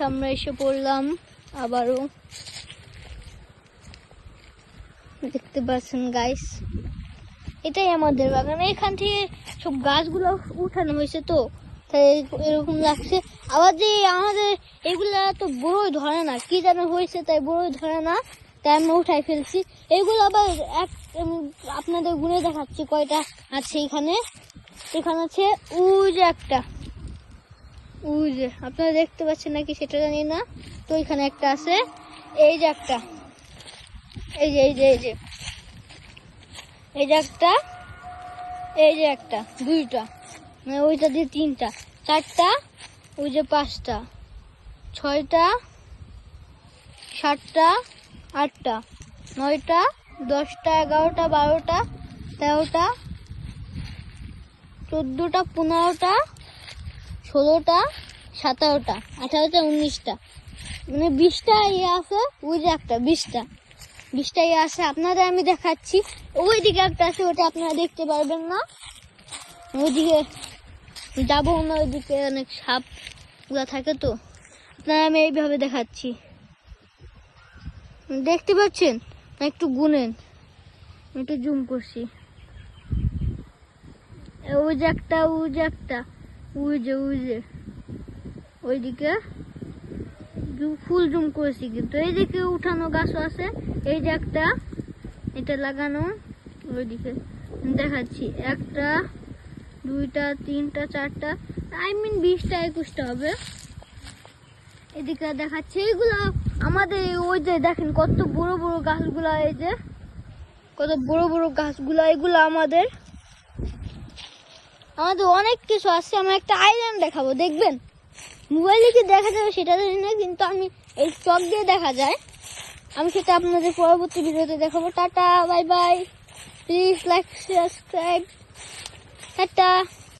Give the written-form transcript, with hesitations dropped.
আমরা এসে পড়লাম আবারও, দেখতে পাচ্ছেন গাইস, এটাই আমাদের বাগান। এখান থেকে সব গাছগুলো উঠানো হয়েছে, তো তাই এরকম লাগছে। আবার যে আমাদের এগুলা তো বড়ই ধরে না, কি যেন হয়েছে তাই বড়ই ধরে না, তাই আমরা উঠাই ফেলছি। এগুলো আবার আপনাদের গুনে দেখাচ্ছি কয়টা আছে এখানে। এখানে আছে ওই যে একটা, ওই যে আপনারা দেখতে পাচ্ছেন নাকি সেটা জানি না। তো এখানে একটা আছে, এই যে একটা, এই যে এই যে এই যে এই যে একটা, এই যে একটা, দুইটা, মানে ওইটা দিয়ে তিনটা, চারটা, ওই যে পাঁচটা, ছয়টা, সাতটা, আটটা, নয়টা, 10টা, 11টা, 12টা, 13টা, 14টা, 15টা, 16টা, 17টা, 18টা, 19টা, মানে 20টা ইয়ে আছে। ওই যে একটা, 20টা ইয়ে আছে। আপনাদের আমি দেখাচ্ছি, ওইদিকে একটা আছে, ওটা আপনারা দেখতে পারবেন না, ওইদিকে যাবো না, ওইদিকে অনেক সাপ গুলা থাকে, তো আপনারা আমি এইভাবে দেখাচ্ছি, দেখতে পাচ্ছেন না? একটু গুনেন, একটু জুম করছি। ওই যে একটা, ওই যে একটা, ওই যে ওই যে ওইদিকে ফুল জুম করেছি, কিন্তু এইদিকে উঠানো গাছও আছে। এই যে একটা, এটা লাগানো, ওইদিকে দেখাচ্ছি, একটা, দুইটা, তিনটা, চারটা, আই মিন 20টা 21টা হবে। এদিকে দেখাচ্ছি, এইগুলা আমাদের, ওই যে দেখেন কত বড় বড় গাছগুলা, এই যে কত বড় বড় গাছগুলা, এগুলো আমাদের অনেক কিছু আছে। আমরা একটা আইল্যান্ড দেখাবো, দেখবেন। মোবাইলে কি দেখা যাবে সেটা জানি না, কিন্তু আমি এই চক দিয়ে দেখা যায়, আমি সেটা আপনাদের পরবর্তী ভিডিওতে দেখাবো। Tata, bye bye, please like, subscribe, tata.